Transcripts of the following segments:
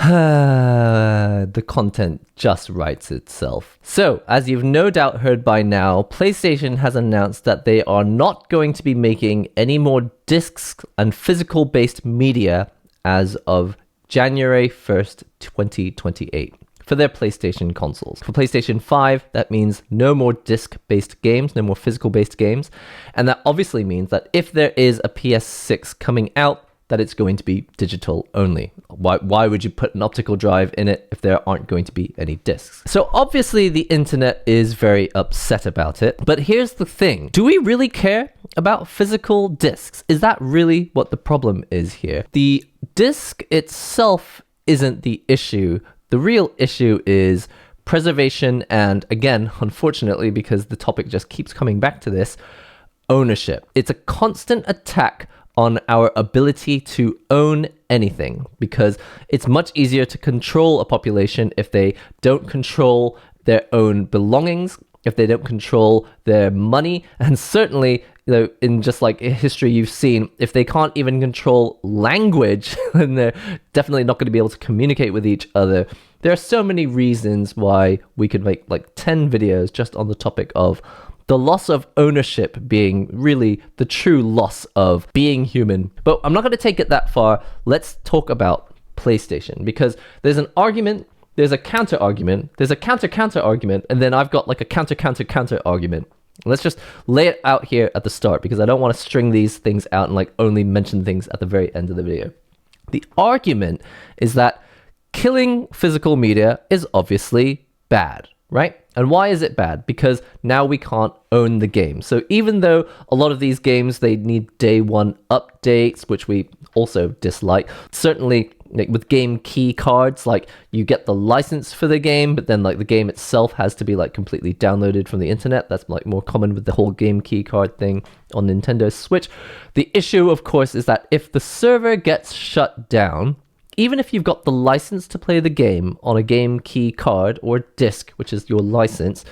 The content just writes itself. So, as you've no doubt heard by now, PlayStation has announced that they are not going to be making any more discs and physical-based media as of January 1st, 2028. For their PlayStation consoles. For PlayStation 5, that means no more disc-based games, no more physical-based games. And that obviously means that if there is a PS6 coming out, that it's going to be digital only. Why would you put an optical drive in it if there aren't going to be any discs? So obviously the internet is very upset about it. But here's the thing. Do we really care about physical discs? Is that really what the problem is here? The disc itself isn't the issue. The real issue is preservation and, again, unfortunately, because the topic just keeps coming back to this, ownership. It's a constant attack on our ability to own anything because it's much easier to control a population if they don't control their own belongings, if they don't control their money, and certainly, you know, in just like history you've seen, if they can't even control language, then they're definitely not going to be able to communicate with each other. There are so many reasons why we could make like 10 videos just on the topic of the loss of ownership being really the true loss of being human. But I'm not going to take it that far. Let's talk about PlayStation, because there's an argument, there's a counter argument, there's a counter argument, and then I've got like a counter argument. Let's just lay it out here at the start, because I don't want to string these things out and like only mention things at the very end of the video. The argument is that killing physical media is obviously bad, right? And why is it bad? Because now we can't own the game. So even though a lot of these games, they need day one updates, which we also dislike, certainly like with game key cards, like you get the license for the game, but then like the game itself has to be like completely downloaded from the internet. That's like more common with the whole game key card thing on Nintendo Switch. The issue, of course, is that if the server gets shut down, even if you've got the license to play the game on a game key card or disc, which is your license,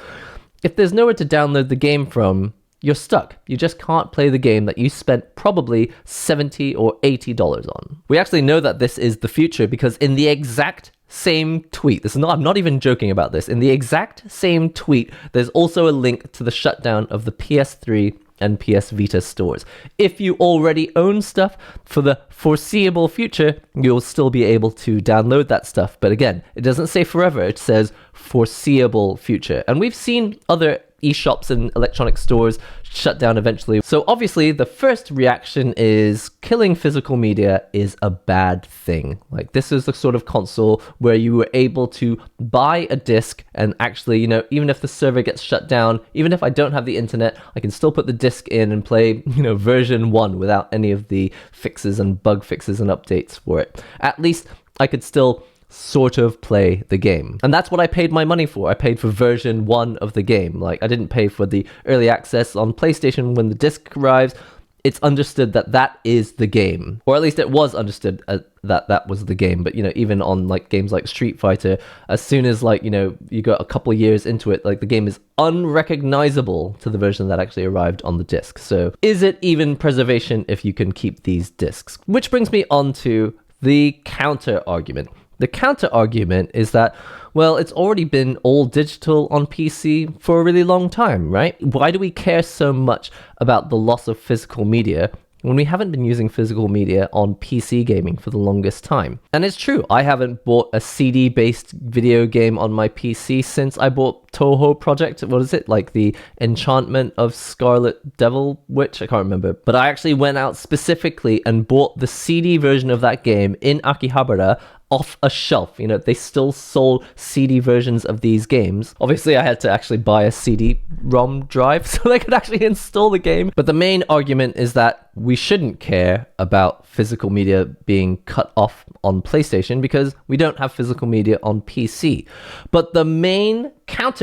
if there's nowhere to download the game from, you're stuck. You just can't play the game that you spent probably $70 or $80 on. We actually know that this is the future because in the exact same tweet, I'm not even joking about this, in the exact same tweet, there's also a link to the shutdown of the PS3 and PS Vita stores. If you already own stuff, for the foreseeable future, you'll still be able to download that stuff. But again, it doesn't say forever, it says foreseeable future. And we've seen other eShops and electronic stores shut down eventually. So obviously the first reaction is killing physical media is a bad thing. Like this is the sort of console where you were able to buy a disc and actually, you know, even if the server gets shut down, even if I don't have the internet, I can still put the disc in and play, you know, version 1 without any of the fixes and bug fixes and updates for it. At least I could still sort of play the game. And that's what I paid my money for. I paid for version 1 of the game. Like I didn't pay for the early access on PlayStation when the disc arrives. It's understood that that is the game, or at least it was understood that that was the game. But you know, even on like games like Street Fighter, as soon as like, you know, you got a couple years into it, like the game is unrecognizable to the version that actually arrived on the disc. So is it even preservation if you can keep these discs? Which brings me on to the counter argument. The counter argument is that, well, it's already been all digital on PC for a really long time, right? Why do we care so much about the loss of physical media when we haven't been using physical media on PC gaming for the longest time? And it's true, I haven't bought a CD-based video game on my PC since I bought Toho Project. What is it? Like the Enchantment of Scarlet Devil Witch? I can't remember. But I actually went out specifically and bought the CD version of that game in Akihabara off a shelf. You know, they still sold CD versions of these games. Obviously, I had to actually buy a CD-ROM drive so they could actually install the game. But the main argument is that we shouldn't care about physical media being cut off on PlayStation because we don't have physical media on PC. But the main counter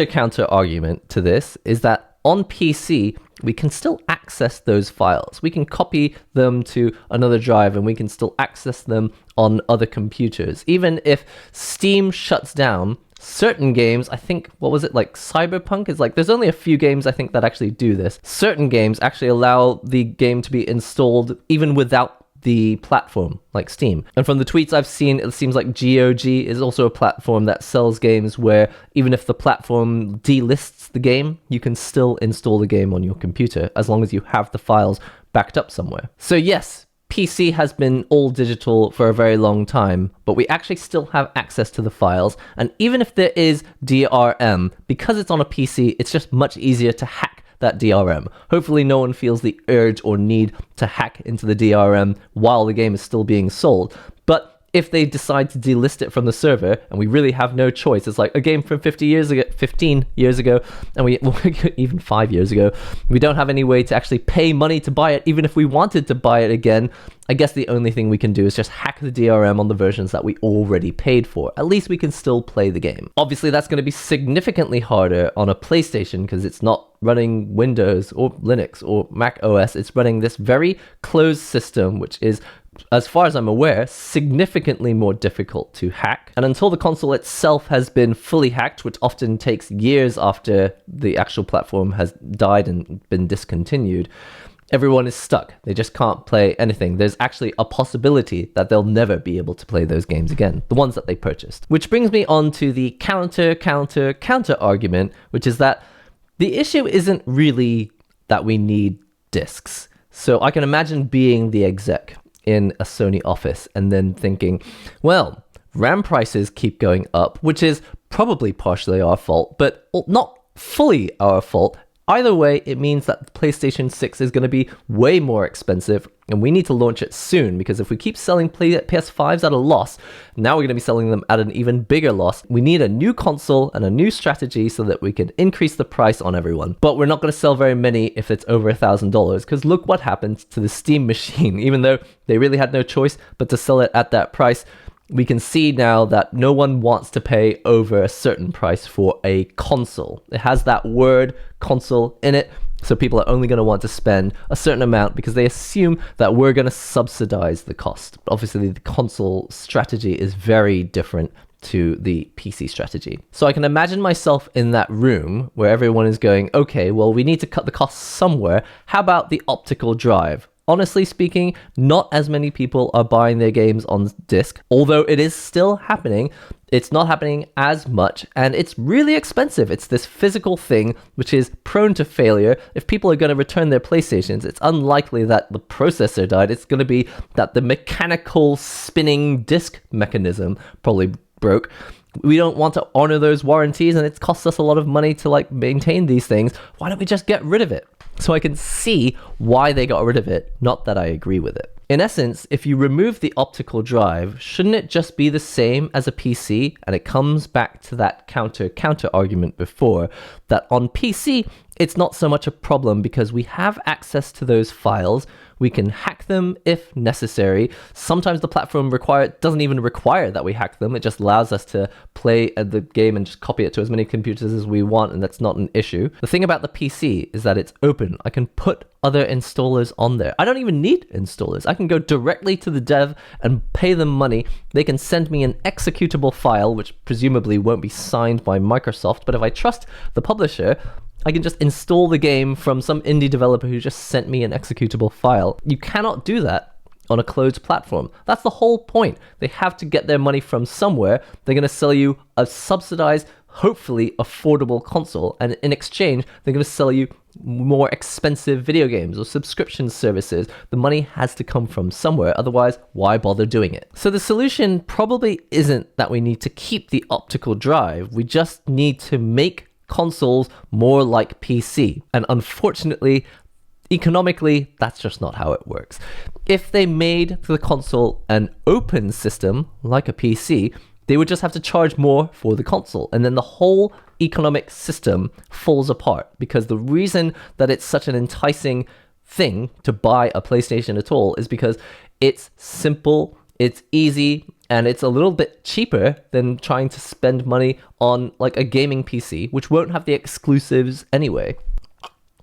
argument to this is that on PC, we can still access those files. We can copy them to another drive and we can still access them on other computers. Even if Steam shuts down, certain games, I think, what was it, like Cyberpunk is like, there's only a few games I think that actually do this. Certain games actually allow the game to be installed even without the platform like Steam. And from the tweets I've seen, it seems like GOG is also a platform that sells games where even if the platform delists the game, you can still install the game on your computer as long as you have the files backed up somewhere. So yes, PC has been all digital for a very long time, but we actually still have access to the files. And even if there is DRM, because it's on a PC, it's just much easier to hack that DRM. Hopefully no one feels the urge or need to hack into the DRM while the game is still being sold. But if they decide to delist it from the server, and we really have no choice, it's like a game from 15 years ago, and we even 5 years ago, we don't have any way to actually pay money to buy it, even if we wanted to buy it again. I guess the only thing we can do is just hack the DRM on the versions that we already paid for. At least we can still play the game. Obviously, that's going to be significantly harder on a PlayStation because it's not running Windows or Linux or Mac OS. It's running this very closed system, which is, as far as I'm aware, significantly more difficult to hack. And until the console itself has been fully hacked, which often takes years after the actual platform has died and been discontinued, everyone is stuck. They just can't play anything. There's actually a possibility that they'll never be able to play those games again, the ones that they purchased. Which brings me on to the counter argument, which is that the issue isn't really that we need discs. So I can imagine being the exec in a Sony office and then thinking, well, RAM prices keep going up, which is probably partially our fault, but not fully our fault. Either way, it means that the PlayStation 6 is going to be way more expensive, and we need to launch it soon, because if we keep selling PS5s at a loss, now we're going to be selling them at an even bigger loss. We need a new console and a new strategy so that we can increase the price on everyone. But we're not going to sell very many if it's over $1,000, because look what happened to the Steam machine. Even though they really had no choice but to sell it at that price, we can see now that no one wants to pay over a certain price for a console. It has that word console in it, so people are only going to want to spend a certain amount because they assume that we're going to subsidize the cost. Obviously, the console strategy is very different to the PC strategy. So I can imagine myself in that room where everyone is going, okay, well, we need to cut the costs somewhere. How about the optical drive? Honestly speaking, not as many people are buying their games on disc, although it is still happening. It's not happening as much, and it's really expensive. It's this physical thing which is prone to failure. If people are going to return their PlayStations, it's unlikely that the processor died. It's going to be that the mechanical spinning disc mechanism probably broke. We don't want to honor those warranties, and it costs us a lot of money to maintain these things. Why don't we just get rid of it? So I can see why they got rid of it, not that I agree with it. In essence, if you remove the optical drive, shouldn't it just be the same as a PC? And it comes back to that counter argument before, that on PC, it's not so much a problem because we have access to those files. We can hack them if necessary. Sometimes the platform doesn't even require that we hack them. It just allows us to play the game and just copy it to as many computers as we want, and that's not an issue. The thing about the PC is that it's open. I can put other installers on there. I don't even need installers. I can go directly to the dev and pay them money. They can send me an executable file, which presumably won't be signed by Microsoft, but if I trust the publisher, I can just install the game from some indie developer who just sent me an executable file. You cannot do that on a closed platform. That's the whole point. They have to get their money from somewhere. They're going to sell you a subsidized, hopefully affordable console, and in exchange, they're going to sell you more expensive video games or subscription services. The money has to come from somewhere, otherwise, why bother doing it? So the solution probably isn't that we need to keep the optical drive. We just need to make consoles more like PC. And unfortunately, economically, that's just not how it works. If they made the console an open system like a PC, they would just have to charge more for the console. And then the whole economic system falls apart, because the reason that it's such an enticing thing to buy a PlayStation at all is because it's simple, it's easy, and it's a little bit cheaper than trying to spend money on a gaming PC, which won't have the exclusives anyway.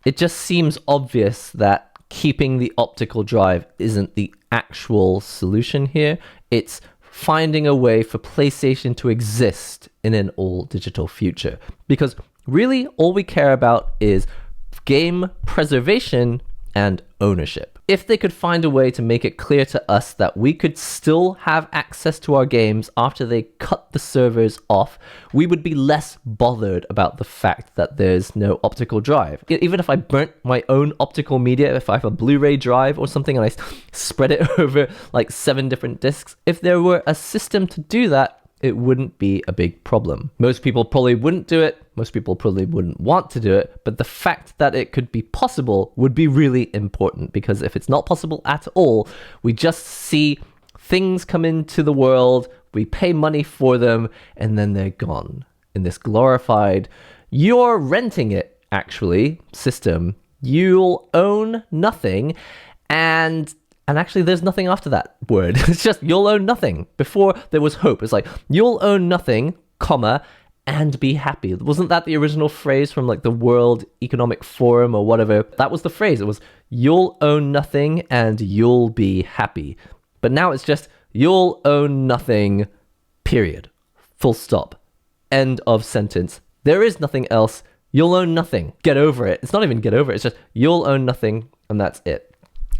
It just seems obvious that keeping the optical drive isn't the actual solution here. It's finding a way for PlayStation to exist in an all-digital future. Because really, all we care about is game preservation and ownership. If they could find a way to make it clear to us that we could still have access to our games after they cut the servers off, we would be less bothered about the fact that there's no optical drive. Even if I burnt my own optical media, if I have a Blu-ray drive or something and I spread it over like 7 different discs, if there were a system to do that, it wouldn't be a big problem. Most people probably wouldn't do it. Most people probably wouldn't want to do it. But the fact that it could be possible would be really important, because if it's not possible at all, we just see things come into the world, we pay money for them, and then they're gone in this glorified, you're renting it, actually, system. You'll own nothing, and actually, there's nothing after that word. It's just, you'll own nothing. Before, there was hope. It's like, you'll own nothing, comma, and be happy. Wasn't that the original phrase from like the World Economic Forum or whatever? That was the phrase. It was, you'll own nothing and you'll be happy. But now it's just, you'll own nothing, period. Full stop. End of sentence. There is nothing else. You'll own nothing. Get over it. It's not even get over it. It's just, you'll own nothing, and that's it.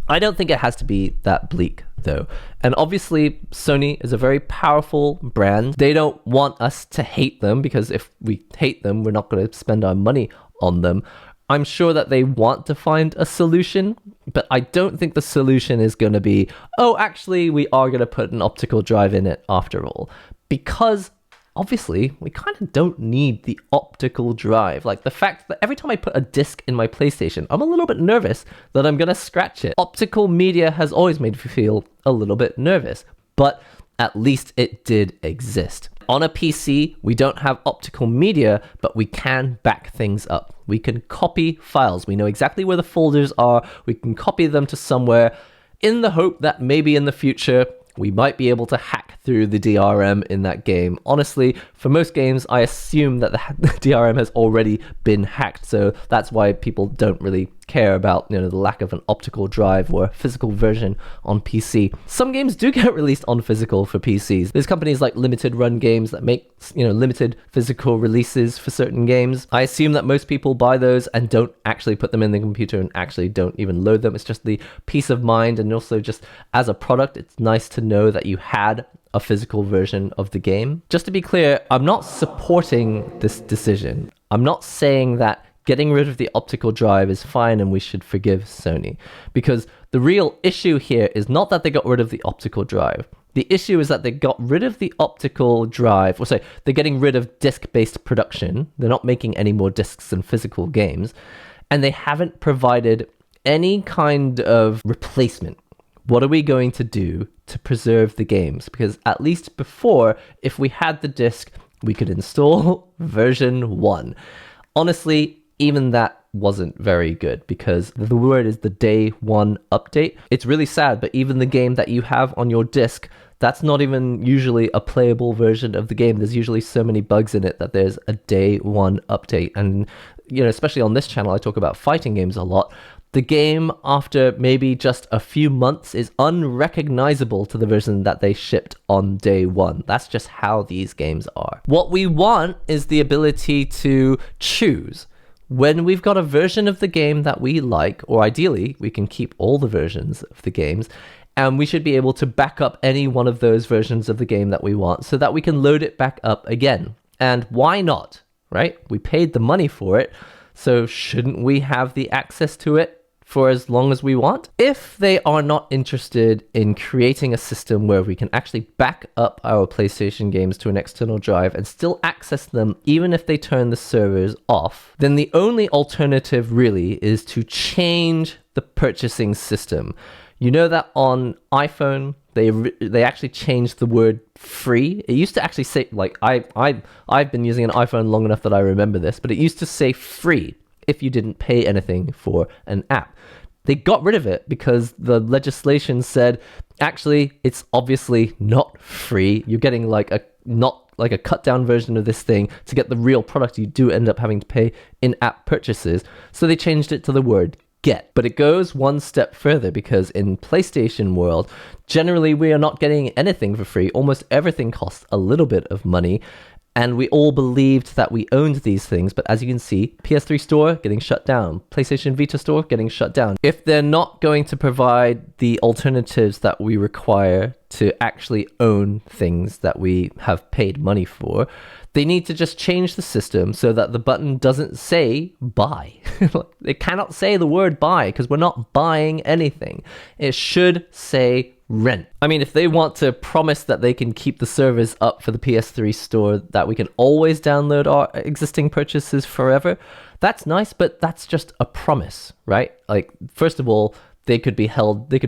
I don't think it has to be that bleak, though. And obviously, Sony is a very powerful brand. They don't want us to hate them, because if we hate them, we're not going to spend our money on them. I'm sure that they want to find a solution, but I don't think the solution is going to be, oh, actually, we are going to put an optical drive in it after all. Because obviously, we kind of don't need the optical drive. Like the fact that every time I put a disc in my PlayStation, I'm a little bit nervous that I'm going to scratch it. Optical media has always made me feel a little bit nervous, but at least it did exist. On a PC, we don't have optical media, but we can back things up. We can copy files. We know exactly where the folders are. We can copy them to somewhere in the hope that maybe in the future, we might be able to hack through the DRM in that game. Honestly, for most games, I assume that the DRM has already been hacked, so that's why people don't really care about, the lack of an optical drive or a physical version on PC. Some games do get released on physical for PCs. There's companies like Limited Run Games that make, limited physical releases for certain games. I assume that most people buy those and don't actually put them in the computer and actually don't even load them. It's just the peace of mind, and also just as a product, it's nice to know that you had a physical version of the game. Just to be clear, I'm not supporting this decision. I'm not saying that getting rid of the optical drive is fine and we should forgive Sony, because the real issue here is not that they got rid of the optical drive. The issue is that they got rid of the optical drive, or sorry, they're getting rid of disc-based production. They're not making any more discs and physical games, and they haven't provided any kind of replacement. What are we going to do to preserve the games? Because at least before, if we had the disc, we could install version 1. Honestly, even that wasn't very good, because the word is the day 1 update. It's really sad, but even the game that you have on your disc, that's not even usually a playable version of the game. There's usually so many bugs in it that there's a day 1 update. And, especially on this channel, I talk about fighting games a lot. The game, after maybe just a few months, is unrecognizable to the version that they shipped on day 1. That's just how these games are. What we want is the ability to choose. When we've got a version of the game that we like, or ideally, we can keep all the versions of the games, and we should be able to back up any one of those versions of the game that we want so that we can load it back up again. And why not, right? We paid the money for it, so shouldn't we have the access to it for as long as we want? If they are not interested in creating a system where we can actually back up our PlayStation games to an external drive and still access them even if they turn the servers off, then the only alternative really is to change the purchasing system. You know that on iPhone, they actually changed the word free. It used to actually say, like, I've been using an iPhone long enough that I remember this, but it used to say free if you didn't pay anything for an app. They got rid of it because the legislation said, actually, it's obviously not free. You're getting not a cut down version of this thing. To get the real product, you do end up having to pay in-app purchases. So they changed it to the word get. But it goes one step further, because in PlayStation world, generally we are not getting anything for free. Almost everything costs a little bit of money. And we all believed that we owned these things, but as you can see, PS3 Store getting shut down, PlayStation Vita Store getting shut down. If they're not going to provide the alternatives that we require to actually own things that we have paid money for, they need to just change the system so that the button doesn't say buy. It cannot say the word buy because we're not buying anything. It should say rent. I mean, if they want to promise that they can keep the servers up for the PS3 store, that we can always download our existing purchases forever, that's nice, but that's just a promise, right? Like, first of all, they could be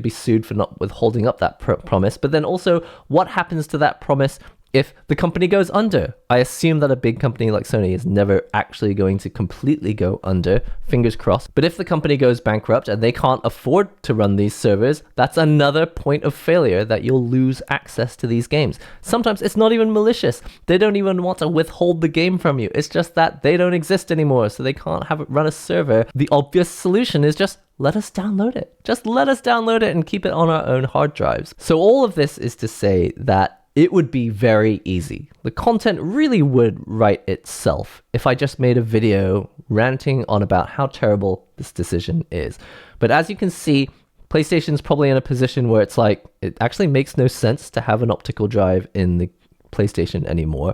sued for not withholding up that promise. But then also, what happens to that promise if the company goes under? I assume that a big company like Sony is never actually going to completely go under, fingers crossed. But if the company goes bankrupt and they can't afford to run these servers, that's another point of failure that you'll lose access to these games. Sometimes it's not even malicious. They don't even want to withhold the game from you. It's just that they don't exist anymore, so they can't have it run a server. The obvious solution is just let us download it. Just let us download it and keep it on our own hard drives. So all of this is to say that it would be very easy. The content really would write itself if I just made a video ranting on about how terrible this decision is. But as you can see, PlayStation's probably in a position where it's like, it actually makes no sense to have an optical drive in the PlayStation anymore.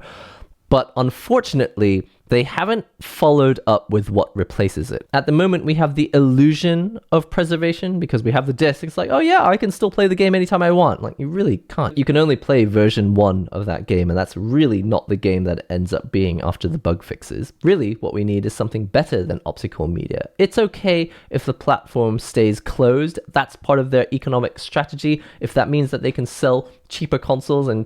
But unfortunately, they haven't followed up with what replaces it. At the moment, we have the illusion of preservation because we have the disc. It's like, oh yeah, I can still play the game anytime I want. Like, you really can't. You can only play version 1 of that game, and that's really not the game that it ends up being after the bug fixes. Really, what we need is something better than optical media. It's okay if the platform stays closed. That's part of their economic strategy. If that means that they can sell cheaper consoles and,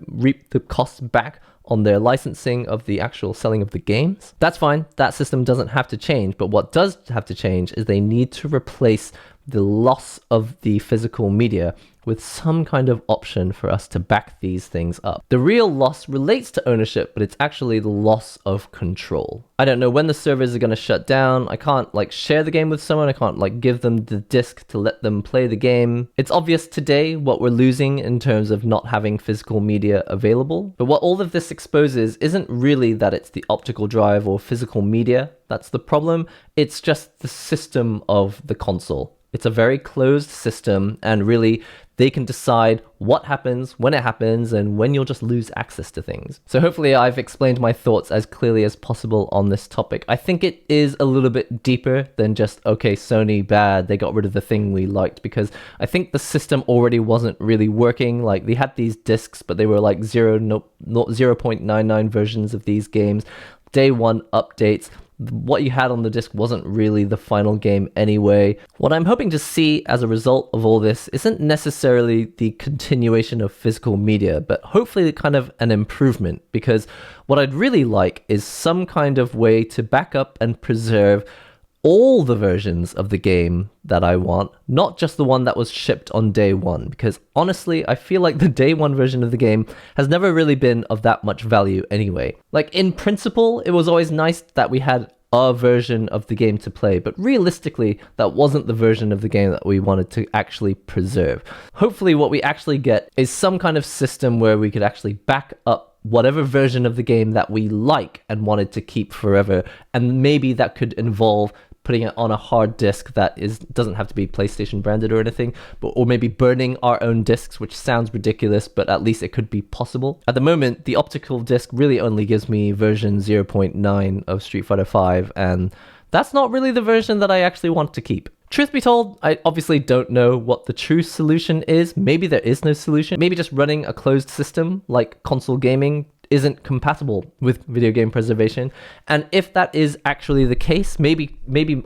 reap the costs back on their licensing of the actual selling of the games, that's fine. That system doesn't have to change. But what does have to change is they need to replace the loss of the physical media with some kind of option for us to back these things up. The real loss relates to ownership, but it's actually the loss of control. I don't know when the servers are going to shut down. I can't share the game with someone. I can't give them the disc to let them play the game. It's obvious today what we're losing in terms of not having physical media available. But what all of this exposes isn't really that it's the optical drive or physical media that's the problem. It's just the system of the console. It's a very closed system, and really they can decide what happens, when it happens, and when you'll just lose access to things. So hopefully I've explained my thoughts as clearly as possible on this topic. I think it is a little bit deeper than just, okay, Sony bad, they got rid of the thing we liked, because I think the system already wasn't really working. Like, they had these discs, but they were like 0.99 versions of these games. Day one updates. What you had on the disc wasn't really the final game anyway. What I'm hoping to see as a result of all this isn't necessarily the continuation of physical media, but hopefully kind of an improvement, because what I'd really like is some kind of way to back up and preserve all the versions of the game that I want, not just the one that was shipped on day one, because honestly, I feel like the day one version of the game has never really been of that much value anyway. Like, in principle, it was always nice that we had a version of the game to play, but realistically, that wasn't the version of the game that we wanted to actually preserve. Hopefully, what we actually get is some kind of system where we could actually back up whatever version of the game that we like and wanted to keep forever, and maybe that could involve putting it on a hard disk that doesn't have to be PlayStation branded or anything, or maybe burning our own discs, which sounds ridiculous, but at least it could be possible. At the moment, the optical disc really only gives me version 0.9 of Street Fighter V, and that's not really the version that I actually want to keep. Truth be told, I obviously don't know what the true solution is. Maybe there is no solution. Maybe just running a closed system like console gaming isn't compatible with video game preservation. And if that is actually the case, maybe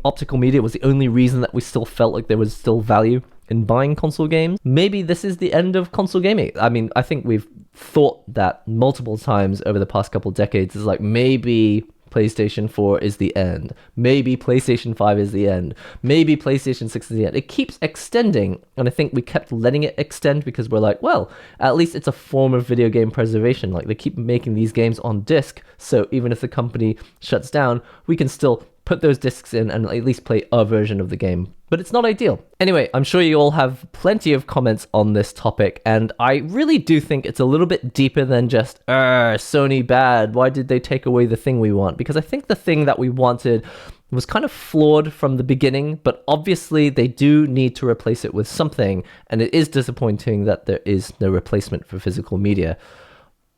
optical media was the only reason that we still felt like there was still value in buying console games. Maybe this is the end of console gaming. I mean, I think we've thought that multiple times over the past couple decades. It's like, maybe PlayStation 4 is the end. Maybe PlayStation 5 is the end. Maybe PlayStation 6 is the end. It keeps extending, and I think we kept letting it extend because we're like, well, at least it's a form of video game preservation. Like, they keep making these games on disc, so even if the company shuts down, we can still put those discs in and at least play a version of the game. But it's not ideal. Anyway, I'm sure you all have plenty of comments on this topic, and I really do think it's a little bit deeper than just, Sony bad, why did they take away the thing we want? Because I think the thing that we wanted was kind of flawed from the beginning, but obviously they do need to replace it with something, and it is disappointing that there is no replacement for physical media.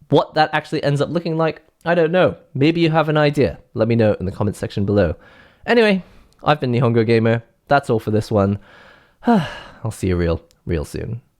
What that actually ends up looking like, I don't know. Maybe you have an idea. Let me know in the comment section below. Anyway, I've been NihongoGamer. That's all for this one. I'll see you real soon.